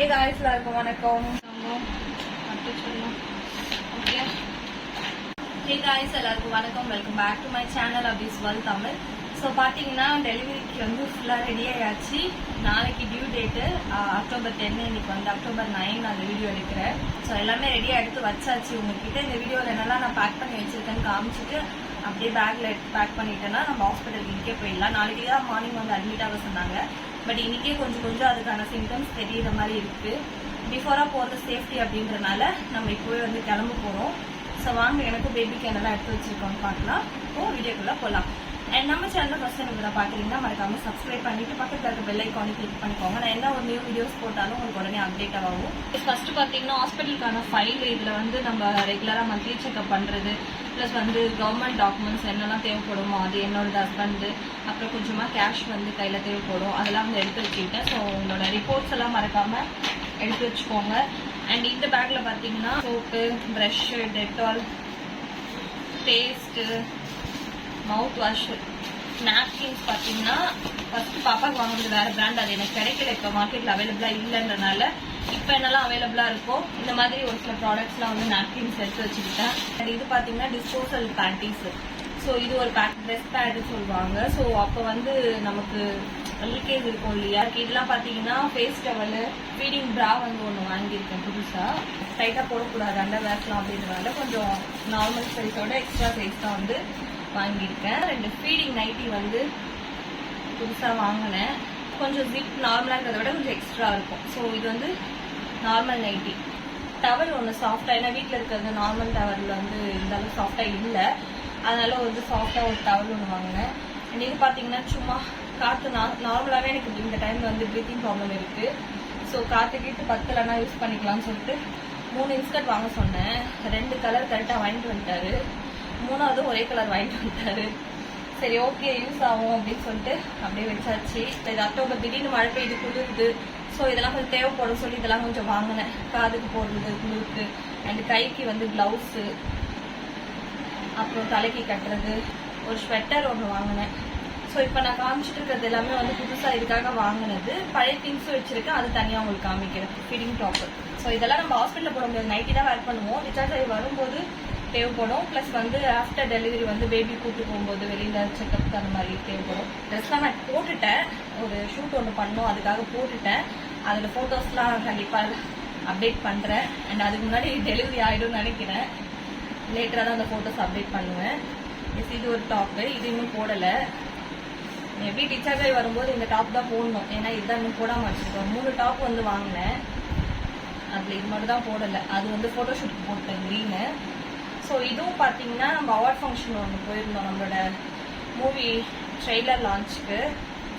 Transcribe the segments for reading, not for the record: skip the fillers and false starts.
Hey guys, welcome வணக்கம். Okay. Hey guys, எல்லாருக்கும் வணக்கம். Welcome back to my channel Abhi's World Tamil. So பார்த்தீங்கன்னா டெலிவரிக்கு வந்து ஃபுல்லாக ரெடி ஆயாச்சு. நாளைக்கு டியூ டேட்டு அக்டோபர் 10, இன்னைக்கு வந்து அக்டோபர் 9 அந்த வீடியோ எடுக்கிறேன். ஸோ எல்லாமே ரெடியாக எடுத்து வச்சாச்சு. உங்ககிட்ட இந்த வீடியோவில் என்னெல்லாம் நான் பேக் பண்ணி வச்சிருக்கேன்னு காமிச்சிட்டு அப்படியே பேக்கில் எடுத்து பேக் பண்ணிட்டேன்னா நம்ம ஹாஸ்பிட்டலுக்கு இன்றைக்கே போயிடலாம். நாளைக்கு தான் மார்னிங் வந்து அட்மிட் ஆக சொன்னாங்க. பட் இன்றைக்கே கொஞ்சம் அதுக்கான சிம்டம்ஸ் தெரியுற மாதிரி இருக்குது. பிஃபோராக போகிறது சேஃப்டி அப்படின்றனால நம்ம இப்போவே வந்து கிளம்ப போகிறோம். ஸோ வாங்க எனக்கும் பேபிக்கு என்னெல்லாம் எடுத்து வச்சுருக்கோன்னு பார்க்கலாம். இப்போது வீடியோக்குள்ளே போகலாம். அண்ட் நம்ம சேனல் ஃபர்ஸ்ட் எனக்கு தான் பார்க்குறீங்கன்னா மறக்காம சப்ஸ்கிரைப் பண்ணிட்டு பக்கத்தில் இருக்க பெல் ஐக்கானை கிளிக் பண்ணிக்கோங்க. நான் என்ன ஒரு நியூ வீடியோஸ் போட்டாலும் உங்களுக்கு உடனே அப்டேட் ஆகும். ஃபர்ஸ்ட் பார்த்தீங்கன்னா ஹாஸ்பிட்டலுக்கான ஃபைல் இதில் வந்து நம்ம ரெகுலராக மந்த்லி செக்அப் பண்ணுறது ப்ளஸ் வந்து கவர்மெண்ட் டாக்குமெண்ட்ஸ் என்னெல்லாம் தேவைப்படுமோ அது என்னோட ஹஸ்பண்டு, அப்புறம் கொஞ்சமாக கேஷ் வந்து கையில் தேவைப்படும் அதெல்லாம் வந்து எடுத்து வச்சுக்கிட்டேன். ஸோ உங்களோட ரிப்போர்ட்ஸ் எல்லாம் மறக்காமல் எடுத்து வச்சுக்கோங்க. அண்ட் இந்த பேக்கில் பார்த்தீங்கன்னா soap, brush, Dettol, paste, mouth wash, napkins பார்த்தீங்கன்னா ஃபஸ்ட்டு பாப்பாவுக்கு வாங்குறது வேறு பிராண்ட், அது எனக்கு கிடைக்கல இப்போ மார்க்கெட்டில் அவைலபிளாக இல்லைன்றனால இப்போ என்னெல்லாம் அவைலபிளாக இருக்கோ இந்த மாதிரி ஒரு சில ப்ராடக்ட்ஸ்லாம் வந்து நாப்கின்ஸ் எடுத்து வச்சுக்கிட்டேன். அண்ட் இது பார்த்தீங்கன்னா டிஸ்போசல் பேண்டீஸு. ஸோ இது ஒரு ட்ரெஸ் பேடு சொல்லுவாங்க. ஸோ அப்போ வந்து நமக்கு லீக்கேஜ் இருக்கும் இல்லையா, இதெல்லாம் பார்த்தீங்கன்னா ஃபேஸ் டவலு, ஃபீடிங் ப்ரா வந்து ஒன்று வாங்கியிருக்கேன் புதுசாக. டைட்டாக போடக்கூடாது அண்டர் வேர்ஸ்லாம் அப்படின்றனால கொஞ்சம் நார்மல் சைஸோட எக்ஸ்ட்ரா சைஸ் தான் வந்து வாங்கியிருக்கேன். 2 ஃபீடிங் நைட்டி வந்து புதுசாக வாங்கினேன். கொஞ்சம் ஜிப் நார்மலாக இருக்கிறத விட கொஞ்சம் எக்ஸ்ட்ரா இருக்கும். ஸோ இது வந்து நார்மல் நைட்டி. டவல் ஒன்று சாஃப்டாக, ஏன்னா வீட்டில் இருக்கிறது நார்மல் டவலில் வந்து இருந்தாலும் சாஃப்டாக இல்லை, அதனால வந்து சாஃப்டாக ஒரு டவல் ஒன்று வாங்கினேன். அண்ட் இது பார்த்தீங்கன்னா சும்மா காற்று நார்மலாகவே எனக்கு இந்த டைமில் வந்து ப்ரீத்திங் ப்ராப்ளம் இருக்குது. ஸோ காற்று கீட்டு பத்தலைன்னா யூஸ் பண்ணிக்கலாம்னு சொல்லிட்டு 3 இன்ஸ்கர்ட் வாங்க சொன்னேன். 2 கலர் கரெக்டாக வாங்கிட்டு வந்துட்டாரு. 3வது ஒரே கலர் வாங்கிட்டு வந்துட்டாரு. சரி ஓகே யூஸ் ஆகும் அப்படின்னு சொல்லிட்டு அப்படியே வச்சாச்சு. இது அக்டோபர் திடீர்னு மழை பெய்யுது, குளிருது. ஸோ இதெல்லாம் கொஞ்சம் தேவைப்படும் சொல்லி இதெல்லாம் கொஞ்சம் வாங்கினேன். காதுக்கு போடுறது குளிருக்கு, அண்ட் கைக்கு வந்து க்ளவுஸு, அப்புறம் தலைக்கு கட்டுறது, ஒரு ஸ்வெட்டர் ஒன்று வாங்கினேன். ஸோ இப்போ நான் காமிச்சிட்டு இருக்கிறது எல்லாமே வந்து புதுசாக இதுக்காக வாங்கினது. பழைய திங்ஸும் வச்சுருக்கேன், அது தனியாக உங்களுக்கு காமிக்கிறேன். Feeding top. ஸோ இதெல்லாம் நம்ம ஹாஸ்பிட்டலில் போட முடியாது, நைட்டி தான் வேர் பண்ணுவோம். டிஸ்சார்ஜ் ஆகி வரும்போது தேவைப்படும். ப்ளஸ் வந்து ஆஃப்டர் டெலிவரி வந்து பேபி கூப்பிட்டு போகும்போது வெளியில் செக்அப் அந்த மாதிரி தேவைப்படும். ட்ரெஸ்லாம் நான் போட்டுட்டேன், ஒரு ஷூட் ஒன்று பண்ணோம் அதுக்காக போட்டுட்டேன். அதில் ஃபோட்டோஸ்லாம் கண்டிப்பாக அப்டேட் பண்ணுறேன். அண்ட் அதுக்கு முன்னாடி டெலிவரி ஆகிடும்னு நினைக்கிறேன். லேட்டராக தான் அந்த ஃபோட்டோஸ் அப்டேட் பண்ணுவேன். இது ஒரு டாப்பு, இது இன்னும் போடலை. எப்படி டிஸ்சார்ஜ் ஆகி வரும்போது இந்த டாப் தான் போடணும், ஏன்னா இதுதான் இன்னும் போடாமல் வச்சுருக்கோம். 3 டாப் வந்து வாங்கினேன், அதில் இது மட்டும் தான் போடலை. அது வந்து ஃபோட்டோஷூட் போட்டேன் க்ரீனு. ஸோ இதுவும் பார்த்தீங்கன்னா நம்ம அவார்ட் ஃபங்க்ஷன் ஒன்று போயிருந்தோம், நம்மளோட மூவி ட்ரெய்லர் லான்ச்சுக்கு.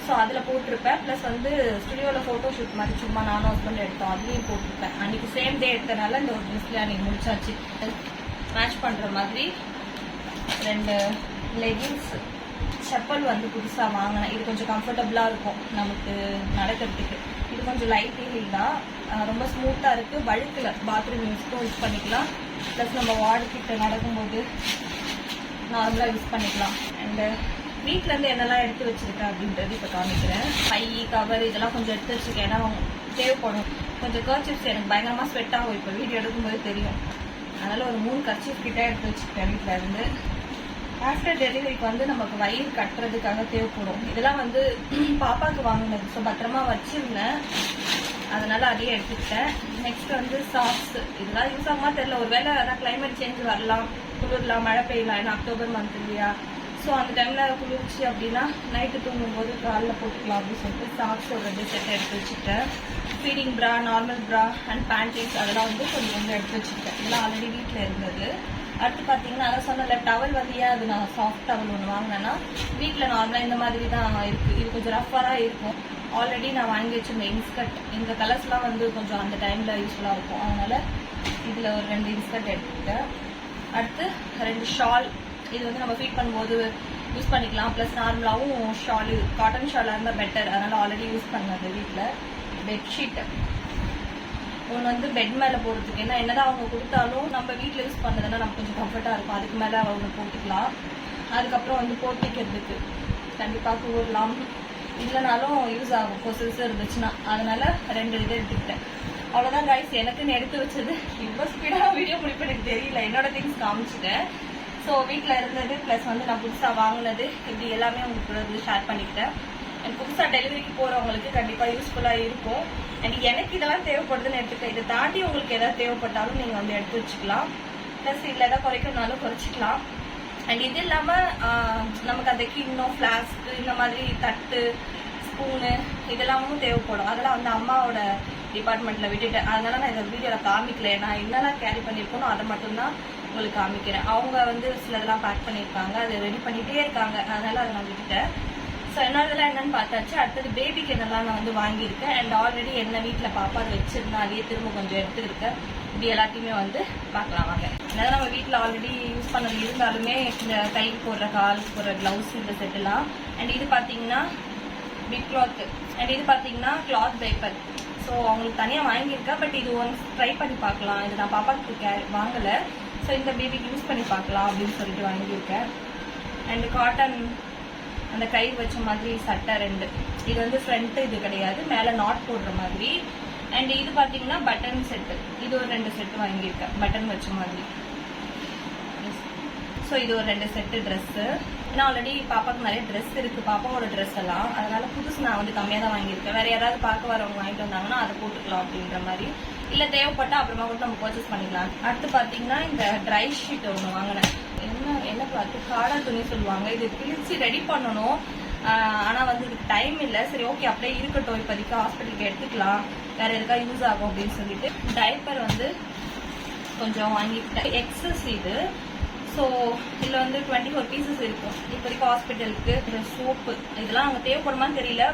ஸோ அதில் போட்டிருப்பேன். ப்ளஸ் வந்து ஸ்டுடியோவில் ஃபோட்டோ ஷூட் மாதிரி சும்மா நானும் ஹஸ்பண்ட் எடுத்தோம், அதுலேயும் போட்டிருப்பேன். அன்றைக்கி சேம் டே எடுத்தனால இந்த ஒரு ட்ரெஸ்ல அன்றைக்கி முடிச்சாச்சு. மேட்ச் பண்ணுற மாதிரி 2 லெகின்ஸ், செப்பல் வந்து புதுசாக வாங்கினேன். இது கொஞ்சம் கம்ஃபர்டபுளாக இருக்கும் நமக்கு நடக்கிறதுக்கு. இது கொஞ்சம் லைட் ஹீல் தான், ரொம்ப ஸ்மூத்தாக இருக்குது, வழுக்கில் பாத்ரூம் யூஸ்க்கும் யூஸ் பண்ணிக்கலாம். ப்ளஸ் நம்ம வார்டுக்கிட்ட நடக்கும்போது நார்மலாக யூஸ் பண்ணிக்கலாம். அண்டு வீட்டிலேருந்து என்னெல்லாம் எடுத்து வச்சுருக்கேன் அப்படின்றது இப்போ காமிக்கிறேன். பை, கவர் இதெல்லாம் கொஞ்சம் எடுத்து வச்சுருக்கேன், ஏன்னா தேவைப்படும். கொஞ்சம் கர்ச்சீஃப்ஸ் எனக்கு பயங்கரமாக ஸ்வெட் ஆகும், இப்போ வீடியோ எடுக்கும்போது தெரியும். அதனால் ஒரு 3 கர்ச்சீஃப் கிட்டே எடுத்து வச்சுருக்கேன் வீட்டில் இருந்து. ஆஃப்டர் டெலிவரிக்கு வந்து நமக்கு வயிறு கட்டுறதுக்காக தேவைப்படும். இதெல்லாம் வந்து பாப்பாவுக்கு வாங்கினது, ஸோ பத்திரமா வச்சுருந்தேன், அதனால் அதையே எடுத்துக்கிட்டேன். நெக்ஸ்ட் வந்து சாக்ஸ், இதெல்லாம் யூஸ் ஆகுமா தெரியல. ஒரு வேளை அதான் கிளைமேட் சேஞ்ச் வரலாம், குளிரலாம், மழை பெய்யலாம், ஏன்னா அக்டோபர் மந்த் இல்லையா. ஸோ அந்த டைமில் குளிர்ச்சி அப்படின்னா நைட்டு தூங்கும்போது காலில் போட்டுக்கலாம் அப்படின்னு சொல்லிட்டு சாக்ஸ் ஒரு 2 செட் எடுத்து வச்சுக்கிட்டேன். ஃபீடிங் ப்ரா, நார்மல் ப்ரா அண்ட் பேண்டீஸ் அதெல்லாம் வந்து கொஞ்சம் எடுத்து வச்சுக்கிட்டேன். இதெல்லாம் ஆல்ரெடி வீட்டில் இருந்தது. அடுத்து பார்த்தீங்கன்னா அதை சொன்னல டவல் வந்து ஏன் அது நான் சாஃப்ட் டவல் ஒன்று வாங்கினேன்னா வீட்டில் நார்மலாக இந்த மாதிரி தான் இருக்குது. இது கொஞ்சம் ரஃபராக இருக்கும். ஆல்ரெடி நான் வாங்கி வச்சிருந்த இன்ஸ்கர்ட், இந்த கலர்ஸ்லாம் வந்து கொஞ்சம் அந்த டைமில் யூஸ்ஃபுல்லாக இருக்கும், அதனால் இதில் ஒரு 2 இன்ஸ்கர்ட் எடுத்துக்கிட்டேன். அடுத்து 2 ஷால், இது வந்து நம்ம ஃபீட் பண்ணும்போது யூஸ் பண்ணிக்கலாம். ப்ளஸ் நார்மலாகவும் ஷாலு, காட்டன் ஷாலாக இருந்தால் பெட்டர், அதனால் ஆல்ரெடி யூஸ் பண்ணது. வீட்டில் பெட்ஷீட்டு ஒன்று வந்து பெட் மேலே போடுறதுக்கு, ஏன்னா என்னதான் அவங்க கொடுத்தாலும் நம்ம வீட்டில் யூஸ் பண்ணதுன்னா நமக்கு கொஞ்சம் கம்ஃபர்ட்டாக இருக்கும், அதுக்கு மேலே அவங்க போட்டுக்கலாம். அதுக்கப்புறம் வந்து போட்டிக்கிறதுக்கு கண்டிப்பாக கூறலாம். இல்லைனாலும் யூஸ் ஆகும் கொசுசு இருந்துச்சுன்னா. அதனால 2 இது எடுத்துக்கிட்டேன். அவ்வளோதான் கைஸ், எனக்குன்னு எடுத்து வச்சது. இவ்வளோ ஸ்பீடாக வீடியோ முடிப்பு எனக்கு தெரியல. என்னோட திங்ஸ் காமிச்சிட்டேன். ஸோ வீட்டில் இருந்தது ப்ளஸ் வந்து நான் புதுசாக வாங்கினது இப்படி எல்லாமே உங்களுக்கு வந்து ஷேர் பண்ணிக்கிட்டேன். அண்ட் புதுசாக டெலிவரிக்கு போகிறவங்களுக்கு கண்டிப்பாக யூஸ்ஃபுல்லாக இருக்கும். அண்ட் எனக்கு இதெல்லாம் தேவைப்படுதுன்னு எடுத்துக்கிட்டேன். இதை தாண்டி உங்களுக்கு எதாவது தேவைப்பட்டாலும் நீங்கள் வந்து எடுத்து வச்சுக்கலாம். ப்ளஸ் இதில் எதாவது குறைக்கணும்னாலும் குறைச்சிக்கலாம். அண்ட் இது இல்லாமல் நமக்கு அந்த கிண்ணம், ஃப்ளாஸ்க்கு, இந்த மாதிரி தட்டு, ஸ்பூனு இதெல்லாமும் தேவைப்படும். அதெல்லாம் வந்து அம்மாவோட டிபார்ட்மெண்ட்டில் விட்டுட்டேன். அதனால நான் இந்த வீடியோவில் காமிக்கல. நான் என்னெல்லாம் கேரி பண்ணியிருக்கோனோ அதை மட்டும்தான் உங்களுக்கு காமிக்கிறேன். அவங்க வந்து சிலதெல்லாம் பேக் பண்ணியிருக்காங்க, அது ரெடி பண்ணிகிட்டே இருக்காங்க. அதனால அதை நான் விட்டுட்டேன். ஸோ என்னோடதெல்லாம் என்னன்னு பார்த்தாச்சு. அடுத்தது பேபிக்கு என்னெல்லாம் நான் வந்து வாங்கியிருக்கேன். அண்ட் ஆல்ரெடி என்ன வீட்டில் பாப்பா வச்சிருந்தேன், அதையே திரும்ப கொஞ்சம் எடுத்துருக்கேன். இப்படி எல்லாத்தையுமே வந்து பார்க்கலாம் வாங்க. என்னதான் நம்ம வீட்டில் ஆல்ரெடி யூஸ் பண்ணது இருந்தாலுமே இந்த கைக்கு போடுற, காலுக்கு போடுற க்ளவுஸ், இந்த செட்டுலாம். அண்ட் இது பார்த்தீங்கன்னா பிக் கிளாத். அண்ட் இது பார்த்தீங்கன்னா கிளாத் பேப்பர். ஸோ அவங்களுக்கு தனியாக வாங்கியிருக்கேன். பட் இது ஒன்ஸ் ட்ரை பண்ணி பார்க்கலாம். இது நான் பாப்பாவுக்கு வாங்கலை. ஸோ இந்த பேபிக்கு யூஸ் பண்ணி பார்க்கலாம் அப்படின்னு சொல்லிட்டு வாங்கியிருக்கேன். அண்ட் காட்டன் அந்த கை வச்ச மாதிரி சட்டை 2. இது வந்து ஃப்ரண்ட்டு இது கிடையாது, மேலே நாட் போடுற மாதிரி. அண்ட் இது பார்த்தீங்கன்னா பட்டன் செட்டு. இது ஒரு 2 செட்டு வாங்கியிருக்கேன், பட்டன் வச்ச மாதிரி. ஸோ இது ஒரு 2 செட்டு ட்ரெஸ்ஸு. ஏன்னா ஆல்ரெடி பாப்பாவுக்கு நிறைய ட்ரெஸ் இருக்குது, பாப்பாவோட ட்ரெஸ் எல்லாம். அதனால புதுசு நான் வந்து கம்மியாக தான் வாங்கியிருக்கேன். வேறு யாராவது பார்க்க வரவங்க வாங்கிட்டு வந்தாங்கன்னா அதை போட்டுக்கலாம் அப்படின்ற மாதிரி. இல்லை தேவைப்பட்டால் அப்புறமா கூட நம்ம பர்ச்சேஸ் பண்ணிக்கலாம். அடுத்து பார்த்தீங்கன்னா இந்த ட்ரை ஷீட் ஒன்று வாங்கினேன். என்ன பார்த்து காடா துணி சொல்லுவாங்க. இது கிழிச்சு ரெடி பண்ணணும். ஆனால் வந்து இதுக்கு டைம் இல்லை. சரி ஓகே அப்படியே இருக்கட்டும், இப்போதைக்கு ஹாஸ்பிட்டலுக்கு எடுத்துக்கலாம், வேறு எதுக்காக யூஸ் ஆகும் அப்படின்னு சொல்லிட்டு டைப்பர் வந்து கொஞ்சம் வாங்கிக்கிட்டேன். எக்ஸஸ் இது. ஸோ இதில் வந்து 24 பீசஸ் இருக்கும். இப்போதைக்கு ஹாஸ்பிட்டலுக்கு சோப்பு இதெல்லாம் அங்கே தேவைப்படுமான்னு தெரியல.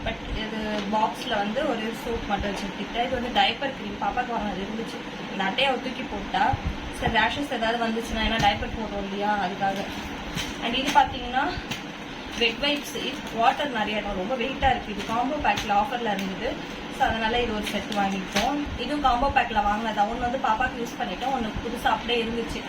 பட் இது பாக்ஸில் வந்து ஒரு சோப் மட்டும் வச்சுக்கிட்டேன். இது வந்து டைப்பர் க்ரீம் பாப்பாவுக்கு வாங்கினது இருந்துச்சு. இந்த அட்டையை தூக்கி போட்டா சரி ரேஷஸ் ஏதாவது வந்துச்சுன்னா, ஏன்னா டைப்பர் போடுறோம் இல்லையா, அதுக்காக. அண்ட் இது பார்த்தீங்கன்னா வெட் வைப்ஸ். வாட்டர் நிறைய ரொம்ப வெயிட்டாக இருக்குது. இது காம்போ பேக்கில் ஆஃபரில் இருந்தது. ஸோ அதனால் இது ஒரு செட் வாங்கிட்டோம். இதுவும் காம்போ பேக்கில் வாங்கினது. ஒன்று வந்து பாப்பாவுக்கு யூஸ் பண்ணிட்டோம், ஒன்று புதுசாக அப்படியே இருந்துச்சு.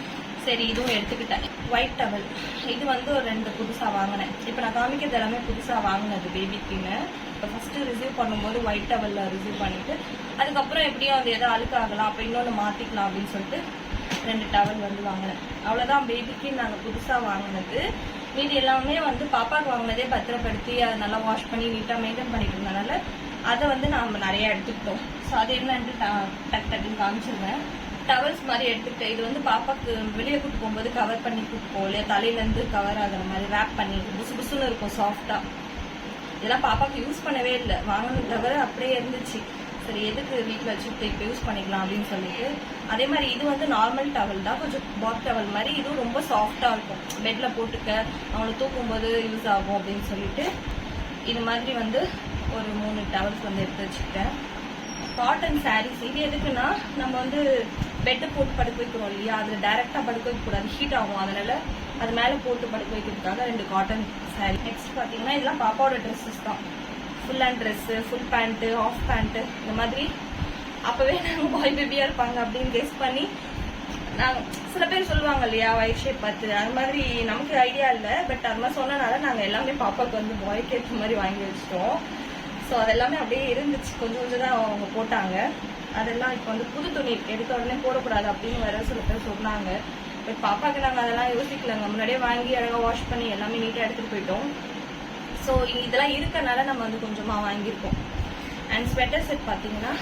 சரி இதுவும் எடுத்துக்கிட்டேன். White towel. இது வந்து ஒரு 2 புதுசாக வாங்கினேன். இப்போ நான் காமிக்கிறது எல்லாமே புதுசாக வாங்கினது பேபிக்குன்னு. இப்போ ஃபஸ்ட்டு ரிசீவ் பண்ணும்போது ஒயிட் டவலில் ரிசீவ் பண்ணிவிட்டு அதுக்கப்புறம் எப்படியும் அது எதாவது அழுக்காகலாம், அப்போ இன்னொன்று மாற்றிக்கலாம் அப்படின்னு சொல்லிட்டு 2 டவல் வந்து வாங்கினேன். அவ்வளோதான் பேபிக்கு நாங்கள் புதுசாக வாங்கினது. மீதி எல்லாமே வந்து பாப்பாவுக்கு வாங்கினதே பத்திரப்படுத்தி அதை நல்லா வாஷ் பண்ணி நீட்டாக மெயின்டைன் பண்ணிட்டு இருந்தனால அதை வந்து நாம் நிறையா எடுத்துக்கிட்டோம். ஸோ அது என்னன்ட்டு டக் டக்குன்னு காமிச்சிருவேன். டவல்ஸ் மாதிரி எடுத்துக்கிட்டேன். இது வந்து பாப்பாவுக்கு வெளியே கூட்டு போகும்போது கவர் பண்ணி கூட்டு போகும் இல்லையா, தலையிலேருந்து கவர் ஆகிற மாதிரி ரேப் பண்ணி புசு புசுன்னு இருக்கும் சாஃப்டாக. இதெல்லாம் பாப்பாவுக்கு யூஸ் பண்ணவே இல்லை, வாங்கினது தவிர அப்படியே இருந்துச்சு. சரி எதுக்கு வீட்டில் வச்சுட்டு இப்போ யூஸ் பண்ணிக்கலாம் அப்படின்னு சொல்லிட்டு. அதே மாதிரி இது வந்து நார்மல் டவல் தான், கொஞ்சம் பாத் டவல் மாதிரி. இதுவும் ரொம்ப சாஃப்டாக இருக்கும், பெட்டில் போட்டுக்க அவங்களை தூக்கும்போது யூஸ் ஆகும் அப்படின்னு சொல்லிட்டு இது மாதிரி வந்து ஒரு 3 டவல்ஸ் வந்து எடுத்து வச்சுக்கிட்டேன். காட்டன் சாரீஸ். இது எதுக்குன்னா நம்ம வந்து பெட்டு போட்டு படுக்க வைக்கிறோம் இல்லையா, அதில் டைரெக்டாக படுக்க வைக்கக்கூடாது, ஹீட் ஆகும். அதனால அது மேலே போட்டு படுக்க வைக்கிறதுக்காக 2 காட்டன் சாரீ. நெக்ஸ்ட் பார்த்தீங்கன்னா இதெல்லாம் பாப்பாவோட ட்ரெஸ்ஸஸ் தான். Full hand dress, full pant, half pant, இந்த மாதிரி. அப்போவே நாங்கள் பாய் பேபியாக இருப்பாங்க அப்படின்னு கெஸ் பண்ணி நாங்கள் சில பேர் சொல்லுவாங்க இல்லையா ஒயிட் ஷேப் பார்த்து, அது மாதிரி நமக்கு ஐடியா இல்லை. பட் அது மாதிரி சொன்னனால நாங்கள் எல்லாமே பாப்பாவுக்கு வந்து பாய்க்கு ஏற்ற மாதிரி வாங்கி வச்சிட்டோம். ஸோ அதெல்லாமே அப்படியே இருந்துச்சு, கொஞ்சம் கொஞ்சம் தான் அவங்க போட்டாங்க. அதெல்லாம் இப்போ வந்து புது துணி எடுத்த உடனே போடக்கூடாது அப்படின்னு வேற சில பேர் சொன்னாங்க. பட் பாப்பாவுக்கு நாங்கள் அதெல்லாம் யோசிக்கலங்க, முன்னாடியே வாங்கி அழகாக வாஷ் பண்ணி எல்லாமே நீட்டாக எடுத்துகிட்டு போயிட்டோம். ஸோ இதெல்லாம் இருக்கனால நம்ம வந்து கொஞ்சமாக வாங்கியிருக்கோம். அண்ட் ஸ்வெட்டர் செட் பார்த்தீங்கன்னா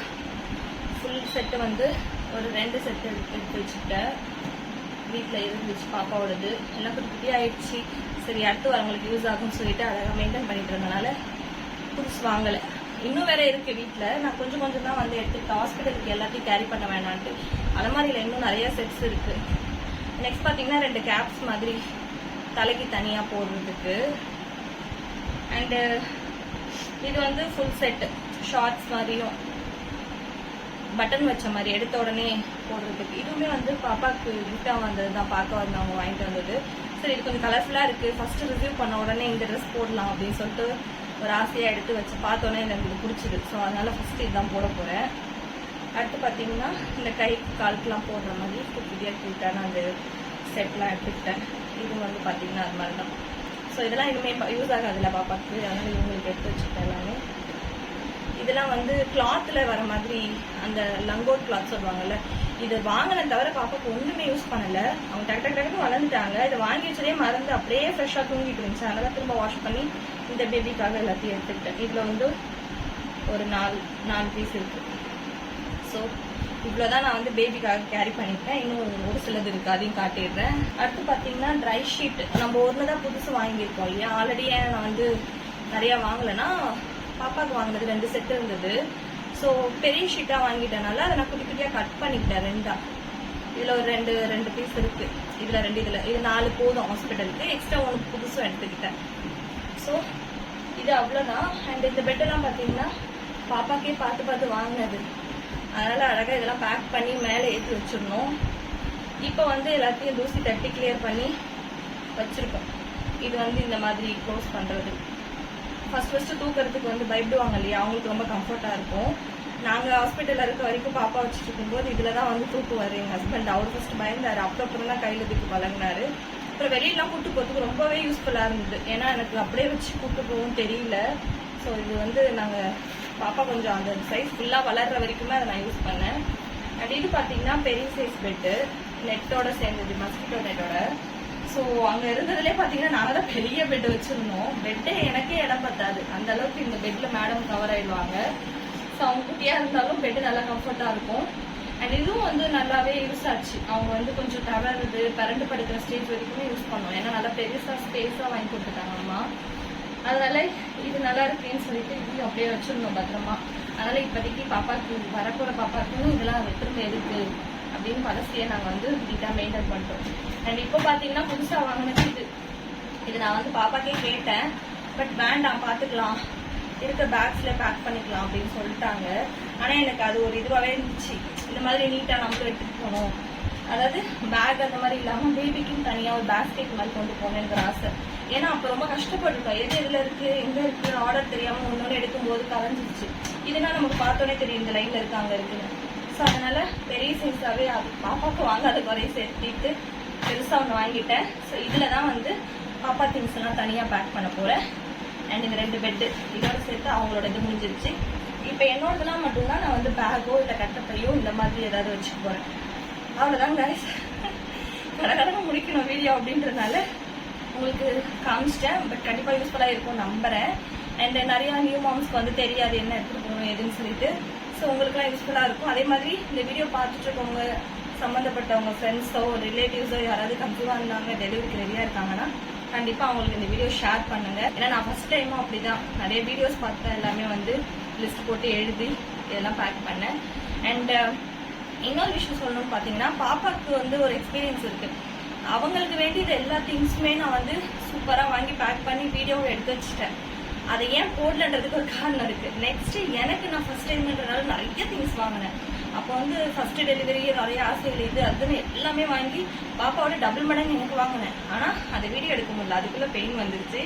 ஃபுல் செட்டு வந்து ஒரு 2 செட்டு எடுத்து வச்சுக்கிட்டேன். வீட்டில் இருந்துச்சு பாப்பாவோடது, எல்லாம் குட்டி குட்டி ஆயிடுச்சு. சரி அடுத்து வரவங்களுக்கு யூஸ் ஆகும்னு சொல்லிட்டு அழகாக மெயின்டைன் பண்ணிட்டு இருந்தனால புதுசு வாங்கலை. இன்னும் வேற இருக்கு வீட்டில். நான் கொஞ்சம் கொஞ்சம் தான் வந்து எடுத்துக்கிட்டேன், ஹாஸ்பிட்டலுக்கு எல்லாத்தையும் கேரி பண்ண வேணான்ட்டு. அலமாரியில் இன்னும் நிறைய செட்ஸ் இருக்கு. நெக்ஸ்ட் பார்த்தீங்கன்னா 2 கேப்ஸ் மாதிரி தலைக்கு தனியாக போடுறதுக்கு. அண்டு இது வந்து ஃபுல் செட்டு ஷார்ட்ஸ் மாதிரியும் பட்டன் வச்ச மாதிரி எடுத்த உடனே போடுறதுக்கு. இதுவுமே வந்து பாப்பாவுக்கு கிஃப்டாக வந்தது தான், பார்க்க வந்தவங்க வாங்கிட்டு வந்தது. சரி இது கொஞ்சம் கலர்ஃபுல்லாக இருக்குது, ஃபஸ்ட்டு ரிசீவ் பண்ண உடனே இந்த ட்ரெஸ் போடலாம் அப்படின்னு சொல்லிட்டு ஒரு ஆசையாக எடுத்து வச்சு பார்த்தோன்னே எனக்கு இது பிடிச்சிது. ஸோ அதனால் ஃபஸ்ட்டு இதுதான் போட போகிறேன். அடுத்து பார்த்தீங்கன்னா இந்த கை காலுக்கெலாம் போடுற மாதிரி குட்டியாக க்யூட்டான அந்த செட்லாம் எடுத்துக்கிட்டேன். இது வந்து பார்த்தீங்கன்னா அது மாதிரி தான். ஸோ இதெல்லாம் இனிமேல் யூஸ் ஆகாதுல்ல பாப்பாக்கு, அதனால இவங்களுக்கு எடுத்து வச்சுருக்கேன் எல்லாமே. இதெல்லாம் வந்து கிளாத்தில் வர மாதிரி அந்த லங்கோட் கிளாத் சொல்லுவாங்கல்ல, இது வாங்கின தவிர பாப்பாக்கு ஒன்றுமே யூஸ் பண்ணலை. அவங்க டக்கு டக்கு வளர்ந்துட்டாங்க. இதை வாங்கி வச்சதே மறந்து அப்படியே ஃப்ரெஷ்ஷாக தூங்கிட்டு இருந்துச்சு. அதனால திரும்ப வாஷ் பண்ணி இந்த பேபிக்காக எல்லாத்தையும் எடுத்துக்கிட்டேன். இதில் வந்து ஒரு 4 பீஸ் இருக்கு. ஸோ இவ்வளோதான் நான் வந்து பேபிக்காக கேரி பண்ணியிருக்கேன். இன்னும் ஒரு சிலது இருக்குது, அதையும் காட்டிடுறேன். அடுத்து பார்த்தீங்கன்னா ட்ரை ஷீட். நம்ம ஒன்று தான் புதுசு வாங்கியிருக்கோம் இல்லையா. ஆல்ரெடி ஏன் நான் வந்து நிறையா வாங்கலைன்னா பாப்பாவுக்கு வாங்கினது 2 செட் இருந்தது. ஸோ பெரிய ஷீட்டாக வாங்கிட்டனால அதை நான் குட்டி குட்டியாக கட் பண்ணிக்கிட்டேன் 2ஆ. இதில் ஒரு 2 பீஸ் இருக்குது. இதில் 2, இது 4 போதும் ஹாஸ்பிட்டலுக்கு. எக்ஸ்ட்ரா 1 புதுசும் எடுத்துக்கிட்டேன். ஸோ இது அவ்வளோதான். அண்ட் இந்த பெட்டெல்லாம் பார்த்தீங்கன்னா பாப்பாக்கே பார்த்து வாங்கினது. அதனால் அழகாக இதெல்லாம் பேக் பண்ணி மேலே ஏற்றி வச்சிடணும். இப்போ வந்து எல்லாத்தையும் தூசி தட்டி கிளியர் பண்ணி வச்சுருக்கோம். இது வந்து இந்த மாதிரி க்ளோஸ் பண்ணுறது. ஃபஸ்ட்டு தூக்கிறதுக்கு வந்து பயப்படுவாங்க இல்லையா, அவங்களுக்கு ரொம்ப கம்ஃபர்ட்டாக இருக்கும். நாங்கள் ஹாஸ்பிட்டலில் இருக்க வரைக்கும் பாப்பா வச்சுட்டு இருக்கும்போது இதில் தான் வந்து தூக்குவார் எங்கள் ஹஸ்பண்ட். அவர் ஃபஸ்ட்டு பயந்தார், அப்புறம் தான் கையில் தூக்கி பழகினாரு. அப்புறம் வெளியெல்லாம் கூட்டு போகிறதுக்கு ரொம்பவே யூஸ்ஃபுல்லாக இருந்தது. ஏன்னா எனக்கு அப்படியே வச்சு கூட்டு போகவும் தெரியல. ஸோ இது வந்து நாங்கள் பாப்பா கொஞ்சம் அந்த சைஸ் ஃபுல்லாக வளர்கிற வரைக்குமே அதை நான் யூஸ் பண்ணேன். அண்ட் இது பார்த்தீங்கன்னா பெரிய சைஸ் பெட்டு, நெட்டோட சேர்ந்தது, மஸ்கிட்டோ நெட்டோட. ஸோ அங்கே இருந்ததுலேயே பார்த்தீங்கன்னா நாங்கள் தான் பெரிய பெட்டு வச்சுருந்தோம். பெட்டே எனக்கே இடம் பத்தாது, அந்த அளவுக்கு இந்த பெட்டில் மேடம் கவர் ஆயிடுவாங்க. ஸோ அவங்க குட்டியாக இருந்தாலும் பெட்டு நல்லா கம்ஃபர்ட்டாக இருக்கும். அண்ட் இதுவும் வந்து நல்லாவே யூஸ் ஆச்சு. அவங்க வந்து கொஞ்சம் தவறுது பரண்டு படுக்கிற ஸ்டேஜ் வரைக்குமே யூஸ் பண்ணோம். ஏன்னா நல்லா பெருசாக ஸ்பேஸாக வாங்கி கொடுத்துட்டாங்க அம்மா. அதனால இது நல்லா இருக்குன்னு சொல்லிட்டு இதையும் அப்படியே வச்சிருந்தோம் பத்திரமா. அதனால இப்போதைக்கு பாப்பாக்கு வரப்போகிற பாப்பாக்குன்னு இதெல்லாம் திரும்ப எதுக்கு அப்படின்னு பழசியை நாங்கள் வந்து நீட்டாக மெயின்டைன் பண்ணுறோம். அண்ட் இப்போ பார்த்தீங்கன்னா புதுசாக வாங்கினது இது நான் வந்து பாப்பாக்கே கேட்டேன். பட் வேண்டாம், பார்த்துக்கலாம், இருக்க பேக்ஸில் பேக் பண்ணிக்கலாம் அப்படின்னு சொல்லிட்டாங்க. ஆனால் எனக்கு அது ஒரு இதுவாகவே இருந்துச்சு. இந்த மாதிரி நீட்டாக நம்மளும் எடுத்துகிட்டு போகணும். அதாவது பேக் அந்த மாதிரி இல்லாமல் பேபிக்குன்னு தனியாக ஒரு பேஸ்கெட் மாதிரி கொண்டு போகணுங்கிற ஆசை. ஏன்னா அப்போ ரொம்ப கஷ்டப்பட்டுருக்கோம். எது எதில் இருக்குது எங்கே இருக்குது ஆர்டர் தெரியாமல் ஒன்று எடுக்கும்போது கலைஞ்சிருச்சு. இதுனா நமக்கு பார்த்தோன்னே தெரியும் இந்த லைனில் இருக்கு அங்கே இருக்குன்னு. ஸோ அதனால் பெரிய சைஸாகவே அது பாப்பாவுக்கு வாங்காத குறைய சேர்த்திட்டு பெருசாக ஒன்று வாங்கிட்டேன். ஸோ இதில் தான் வந்து பாப்பா திங்ஸ் எல்லாம் தனியாக பேக் பண்ண போகிறேன். அண்ட் இந்த 2 பெட்டு இதோட சேர்த்து அவங்களோட இது முடிஞ்சிருச்சு. இப்போ என்னோடதெல்லாம் மட்டும்தான் நான் வந்து பேக்கோ இல்லை கட்டப்பையோ இந்த மாதிரி ஏதாவது வச்சுக்க போகிறேன். அவ்வளோதான் கைஸ், கடை முடிக்கணும் வீடியோ அப்படின்றதுனால உங்களுக்கு காமிச்சிட்டேன். பட் கண்டிப்பாக யூஸ்ஃபுல்லாக இருக்கும் நம்புகிறேன். அண்ட் நிறையா நியூ மாம்ஸ்க்கு வந்து தெரியாது என்ன எடுத்துகிட்டு போகணும் எதுன்னு சொல்லிட்டு. ஸோ உங்களுக்குலாம் யூஸ்ஃபுல்லாக இருக்கும். அதே மாதிரி இந்த வீடியோ பார்த்துட்டு இருக்கவங்க சம்மந்தப்பட்டவங்க ஃப்ரெண்ட்ஸோ ரிலேட்டிவ்ஸோ யாராவது கன்சீவாக இருந்தாங்க டெலிவரிக்கு ரெடியாக இருக்காங்கன்னா கண்டிப்பாக அவங்களுக்கு இந்த வீடியோ ஷேர் பண்ணுங்கள். ஏன்னா நான் ஃபஸ்ட் டைமும் அப்படி தான் நிறைய வீடியோஸ் பார்த்தேன். எல்லாமே வந்து லிஸ்ட் போட்டு எழுதி இதெல்லாம் பேக் பண்ணேன். அண்ட் இன்னொரு விஷயம் சொல்லணும்னு பார்த்தீங்கன்னா பாப்பாவுக்கு வந்து ஒரு எக்ஸ்பீரியன்ஸ் இருக்குது. அவங்களுக்கு வேண்டியது எல்லா திங்ஸுமே நான் வந்து சூப்பராக வாங்கி பேக் பண்ணி வீடியோவை எடுத்து வச்சுட்டேன். அதை ஏன் போடலன்றதுக்கு ஒரு காரணம் இருக்குது. நெக்ஸ்ட்டு எனக்கு நான் ஃபஸ்ட் டைம்ன்றதுனால நிறைய திங்ஸ் வாங்கினேன். அப்போ வந்து ஃபஸ்ட்டு டெலிவரி நிறைய ஆசைகள் இது அதுன்னு எல்லாமே வாங்கி பாப்பாவோட டபுள் மடங்கு எனக்கு வாங்கினேன். ஆனால் அதை வீடியோ எடுக்க முடியல, அதுக்குள்ளே பெயின் வந்துருச்சு.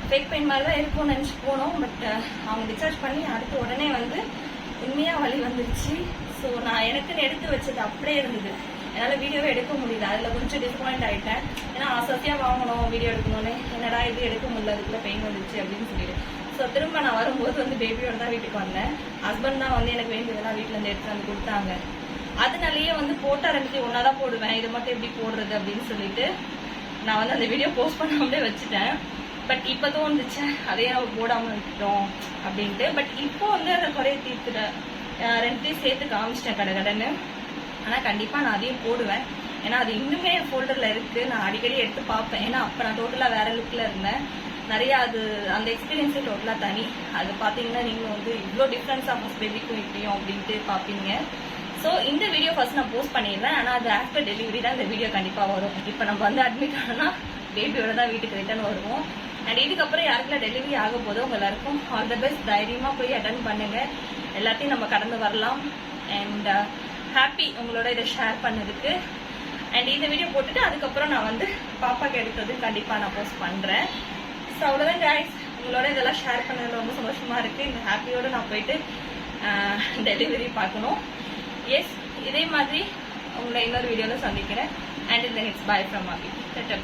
ஃபேக் பெயின் மாதிரி தான் இருக்கும்னு நினச்சி போனோம். பட் அவங்க டிஸ்சார்ஜ் பண்ணி அடுத்த உடனே வந்து உண்மையாக வலி வந்துருச்சு. ஸோ நான் எனக்குன்னு எடுத்து வச்சது அப்படியே இருந்தது, என்னால் வீடியோவே எடுக்க முடியல. அதில் கொஞ்சம் டிசப்பாயிண்ட் ஆகிட்டேன். ஏன்னா ஆசையாக வாங்கணும் வீடியோ எடுக்கணும்னு, என்னடா இது எடுக்க முடியல, அதுக்குள்ளே பெயின் வந்துருச்சு அப்படின்னு சொல்லிட்டு. ஸோ திரும்ப நான் வரும்போது வந்து பேபியோட தான் வீட்டுக்கு வந்தேன். ஹஸ்பண்ட் தான் வந்து எனக்கு வேண்டியதெல்லாம் வீட்டிலேருந்து எடுத்து வந்து கொடுத்தாங்க. அதனாலேயே வந்து போட்டால் 2 ஒன்றா தான் போடுவேன், இதை மட்டும் எப்படி போடுறது அப்படின்னு சொல்லிட்டு நான் வந்து அந்த வீடியோ போஸ்ட் பண்ணாமலே வச்சுட்டேன். பட் இப்போ தோணுச்சு அதையே நம்ம போடாமல் விட்டுட்டோம் அப்படின்ட்டு. பட் இப்போ வந்து அதை குறைய தீர்த்துட்டேன். 2 சேர்த்து காமிச்சிட்டேன் கடைன்னு. ஆனால் கண்டிப்பாக நான் அதையும் போடுவேன். ஏன்னா அது இன்னுமே ஃபோல்டரில் இருக்குது. நான் அடிக்கடி எடுத்து பார்ப்பேன். ஏன்னா அப்போ நான் டோட்டலாக வேறு லுக்கில் இருந்தேன். நிறையா அது அந்த எக்ஸ்பீரியன்ஸே டோட்டலாக தனி. அது பார்த்தீங்கன்னா நீங்களும் வந்து இவ்வளோ டிஃப்ரென்ஸாக ஃபஸ்ட் பேபிக்கும் இப்படியும் அப்படின்ட்டு பார்ப்பீங்க. ஸோ இந்த வீடியோ ஃபர்ஸ்ட் நான் போஸ்ட் பண்ணிடுறேன். ஆனால் அது ஆஃப்டர் டெலிவரி தான் இந்த வீடியோ கண்டிப்பாக வரும். இப்போ நம்ம வந்து அட்மிட் ஆனால் பேபியோட தான் வீட்டுக்கு ரிட்டர்ன் வருவோம். அண்ட் இதுக்கப்புறம் யாருக்குலாம் டெலிவரி ஆக போதோ உங்க எல்லாருக்கும் ஆல் த பெஸ்ட். தைரியமாக போய் அட்டன் பண்ணுங்கள். எல்லாத்தையும் நம்ம கடந்து வரலாம். அண்ட் ஹாப்பி உங்களோட இதை ஷேர் பண்ணதுக்கு. அண்ட் இந்த வீடியோ போட்டுட்டு அதுக்கப்புறம் நான் வந்து பாப்பாக்கு எடுத்தது கண்டிப்பாக நான் போஸ்ட் பண்ணுறேன். ஸோ அவ்வளோதான் கைஸ், உங்களோட இதெல்லாம் ஷேர் பண்ணது ரொம்ப சந்தோஷமாக இருக்குது. இந்த ஹாப்பியோடு நான் போயிட்டு டெலிவரி பார்க்கணும். எஸ், இதே மாதிரி உங்களை இன்னொரு வீடியோவில் சந்திக்கிறேன். அண்ட் இந்த next bye from Abhi.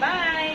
Bye.